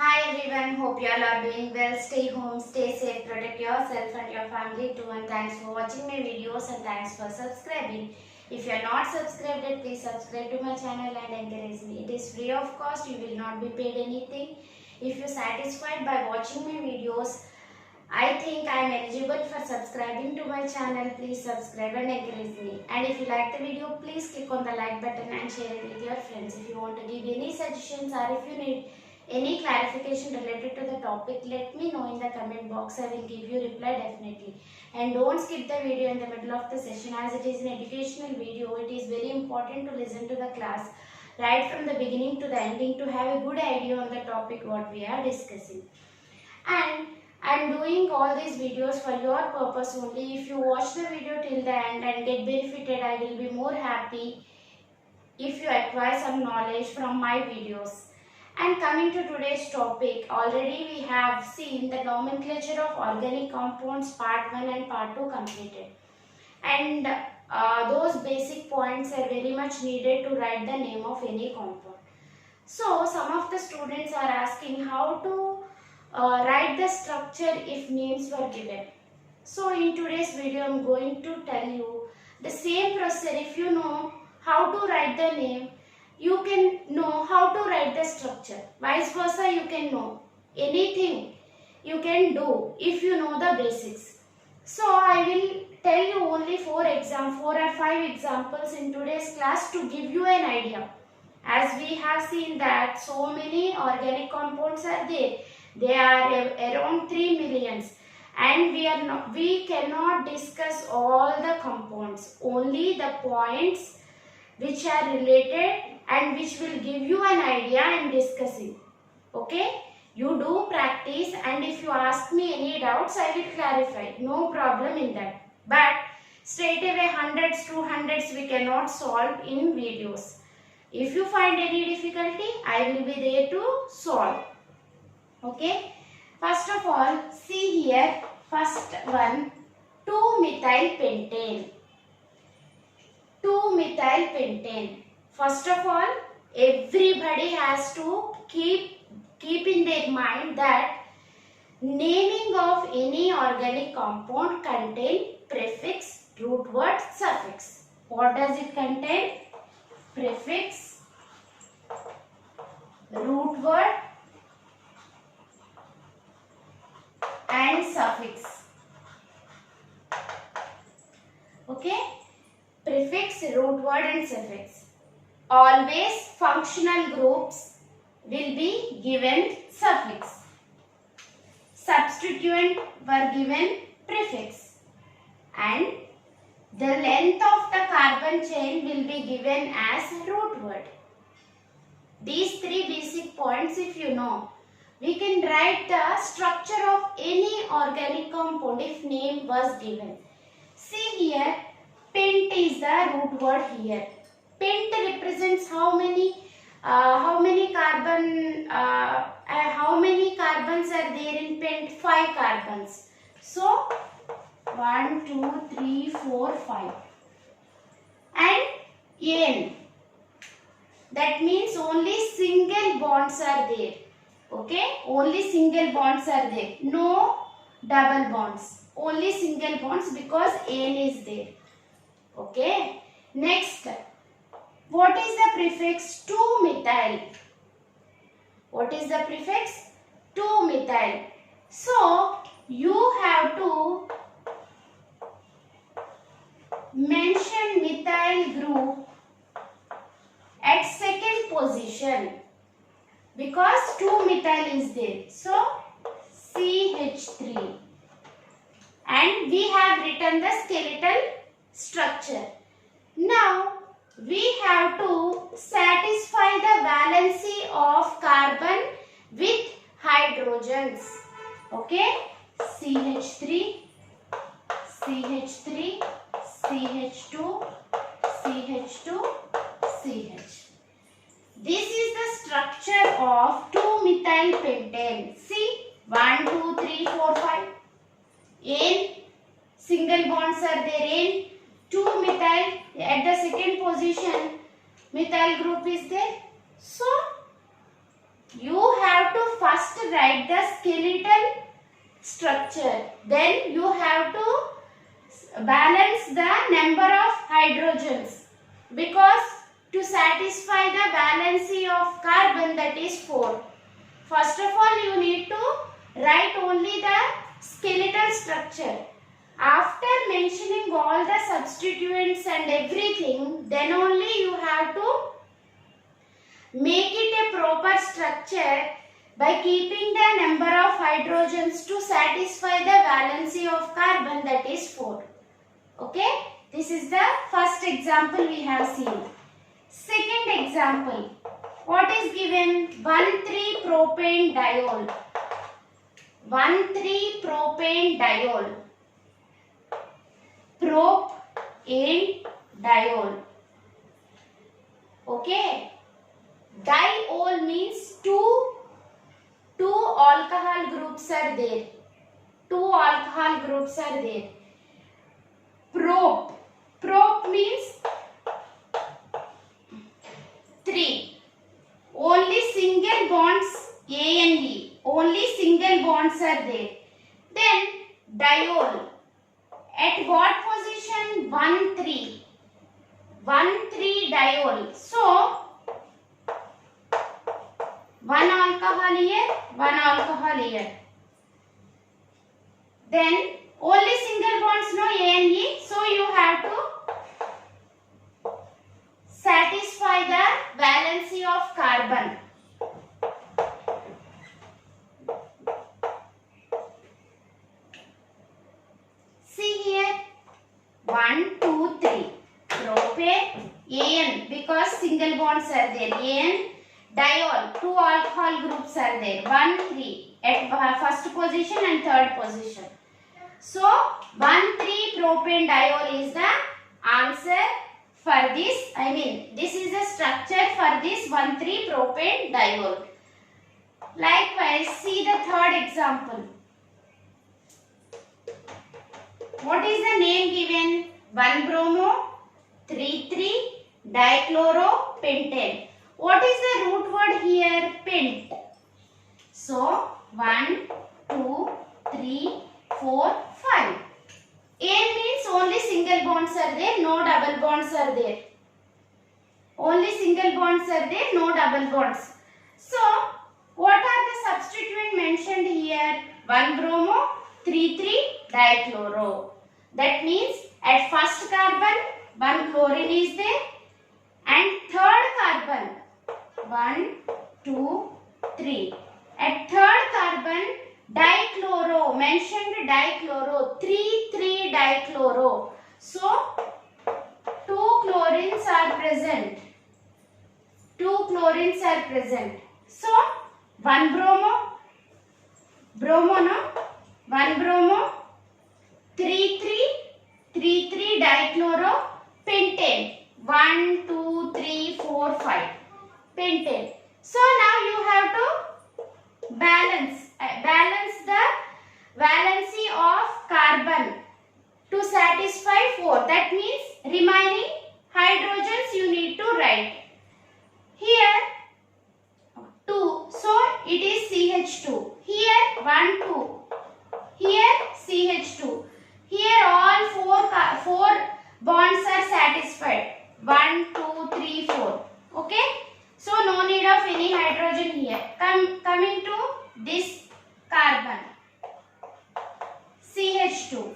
Hi everyone, hope you all are doing well. Stay home, stay safe, protect yourself and your family too. And thanks for watching my videos and thanks for subscribing. If you are not subscribed yet, please subscribe to my channel and encourage me. It is free of cost, you will not be paid anything. If you are satisfied by watching my videos, I think I am eligible for subscribing to my channel. Please subscribe and encourage me. And if you like the video, please click on the like button and share it with your friends. If you want to give any suggestions or if you need any clarification related to the topic, let me know in the comment box. I will give you reply definitely. And don't skip the video in the middle of the session as it is an educational video. It is very important to listen to the class right from the beginning to the ending to have a good idea on the topic what we are discussing. And I am doing all these videos for your purpose only. If you watch the video till the end and get benefited, I will be more happy if you acquire some knowledge from my videos. And coming to today's topic, already we have seen the nomenclature of organic compounds part 1 and part 2 completed. And those basic points are very much needed to write the name of any compound. So some of the students are asking how to write the structure if names were given. So in today's video I am going to tell you the same procedure. If you know how to write the name, you can know how to write the structure. Vice versa, you can know anything you can do if you know the basics. So I will tell you only 4 or 5 examples in today's class to give you an idea. As we have seen that so many organic compounds are there. They are around 3 millions. And we cannot discuss all the compounds, only the points which are related and which will give you an idea in discussing. Okay? You do practice and if you ask me any doubts, I will clarify. No problem in that. But straight away hundreds, 200s we cannot solve in videos. If you find any difficulty, I will be there to solve. Okay? First of all, see here, first one, 2-methylpentane. 2-methylpentane. First of all, everybody has to keep in their mind that naming of any organic compound contain prefix, root word, suffix. What does it contain? Prefix, root word and suffix. Okay? Prefix, root word and suffix. Always functional groups will be given suffix. Substituent were given prefix. And the length of the carbon chain will be given as root word. These 3 basic points if you know, we can write the structure of any organic compound if name was given. See here, pent is the root word here. Pent represents how many carbons are there in pent? 5 carbons. So 1, 2, 3, 4, 5. And N. That means only single bonds are there. Okay? Only single bonds are there. No double bonds. Only single bonds because N is there. Okay? Next. What is the prefix? 2-methyl. What is the prefix? 2-methyl. So, you have to mention methyl group at second position because 2-methyl is there. So, CH3. And we have written the skeletal structure. Now, we have to satisfy the valency of carbon with hydrogens. Okay? CH3, CH3, CH2, CH2, CH. This is the structure of 2-methylpentane. See? 1, 2, 3, 4, 5. N single bonds are there. N 2-methyl at the second position methyl group is there. So you have to first write the skeletal structure. Then you have to balance the number of hydrogens, because to satisfy the valency of carbon, that is 4. First of all, you need to write only the skeletal structure. After mentioning all the substituents and everything, then only you have to make it a proper structure by keeping the number of hydrogens to satisfy the valency of carbon, that is 4. Okay, this is the first example we have seen. Second example, what is given? 1,3-propane diol. 1,3-propane diol. Propane diol. Okay, diol means two alcohol groups are there. Two alcohol groups are there. Prop means 3. Only single bonds A and E. Only single bonds are there. Then diol. At what position? 1,3. 1,3 diol. So, one alcohol here, one alcohol here. Then only single bonds, no A and E. So you have to satisfy the valency of carbon. See here, 1, 2, 3. Propane, AN, because single bonds are there. AN, diol, two alcohol groups are there. 1, 3 at first position and third position. So 1,3-propane diol is the answer for this. I mean, this is the structure for this 1,3-propane diol. Likewise, see the third example. What is the name given? 1-bromo, 3,3-dichloropentane. What is the root word here? Pent. So 1, 2, 3, 4, 5. N means only single bonds are there, no double bonds are there. Only single bonds are there, no double bonds. So, what are the substituent mentioned here? 1-bromo, 3,3-dichloro. That means at first carbon, 1 chlorine is there, and third carbon, 1, 2, 3. At third carbon, dichloro, mentioned dichloro, 3,3-dichloro. So, 2 chlorines are present. 2 chlorines are present. So, 1-bromo, bromo no, 1-bromo, 3,3-dichloro-pentane. 1, 2, 3, 4, 5. Pentane. So, now you have to balance the valency of carbon to satisfy 4. That means remaining hydrogens you need to write. Here 2. So it is CH2. Here 1, 2. Here CH2. Here all 4 bonds are satisfied. 1, 2, 3, 4. Okay. So no need of any hydrogen here. Coming to this carbon, CH2.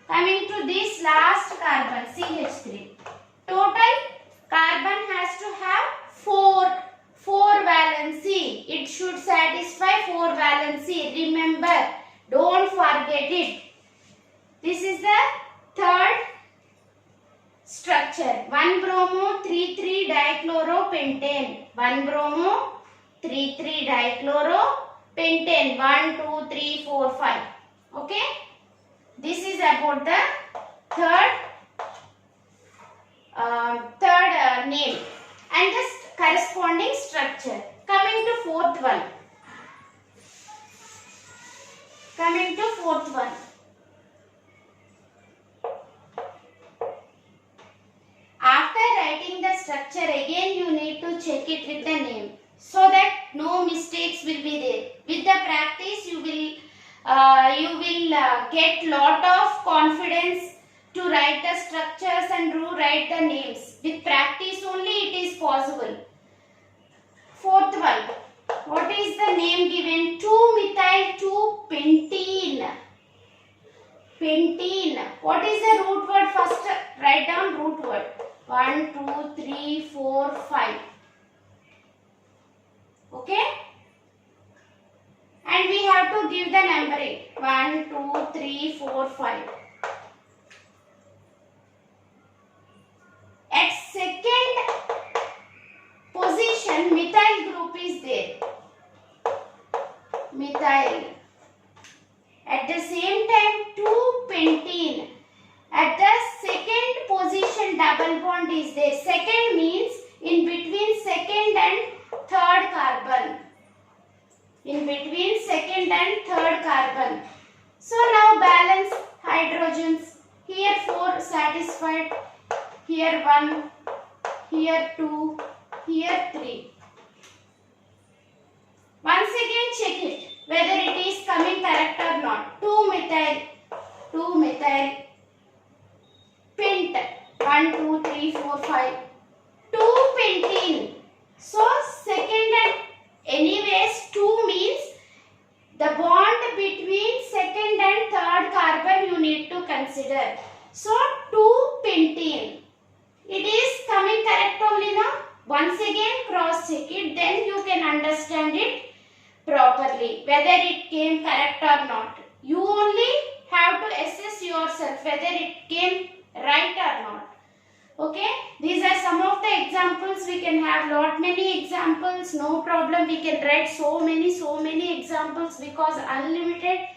Coming to this last carbon, CH3. Total carbon has to have 4 valency. It should satisfy 4 valency. Remember, don't forget it. This is the third structure. 1-bromo, 3,3-dichloropentane. 1-bromo, 3,3-dichloropentane. 1, 2, 3, 4, 5. Okay. This is about the third name and the corresponding structure. Coming to fourth one. After writing the structure, again you need to check it with the name so that no mistakes will be there. With the practice, you will get lot of confidence to write the structures and to write the names. With practice only it is possible. Fourth one, what is the name given? 2-methyl-2-pentene. Pentene. What is the root word? First write down root word. 1, 2, 3, 4, 5. Okay? And we have to give the numbering. 1, 2, 3, 4, 5. At second position, methyl group is there. Methyl. At the same time, 2-pentene. At the second position, double bond is there. Second means in between second and third carbon. In between second and third carbon. So now balance hydrogens. Here 4 satisfied. Here 1. Here 2. Here 3. Once again check it whether it is coming correct or not. 2-methyl. Pent. 1, 2, 3, 4, 5. 2-pentene. So second and anyways 2 means the bond between second and third carbon you need to consider. So 2-pentene. It is coming correct only now. Once again cross check it, then you can understand it properly whether it came correct or not. You only have to assess yourself whether it came right or not. Okay, these are some of the examples. We can have lot many examples, no problem. We can write so many examples because unlimited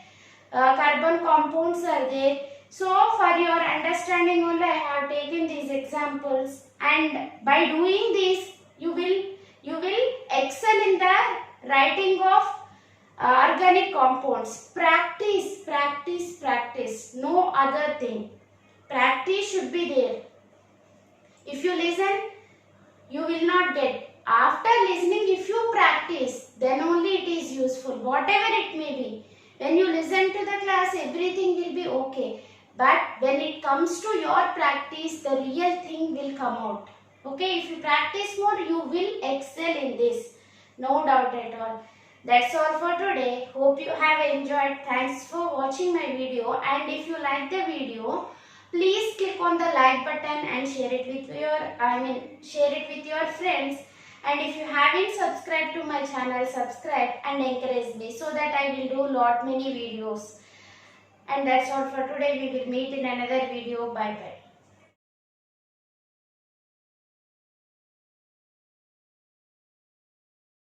carbon compounds are there. So for your understanding only I have taken these examples, and by doing this you will excel in the writing of organic compounds. Practice. No other thing. Practice should be there. If you listen, you will not get. After listening, if you practice, then only it is useful. Whatever it may be. When you listen to the class, everything will be okay. But when it comes to your practice, the real thing will come out. Okay, if you practice more, you will excel in this. No doubt at all. That's all for today. Hope you have enjoyed. Thanks for watching my video. And if you like the video, please click on the like button and share it with your friends. And if you haven't subscribed to my channel, subscribe and encourage me so that I will do lot many videos. And that's all for today. We will meet in another video. Bye bye.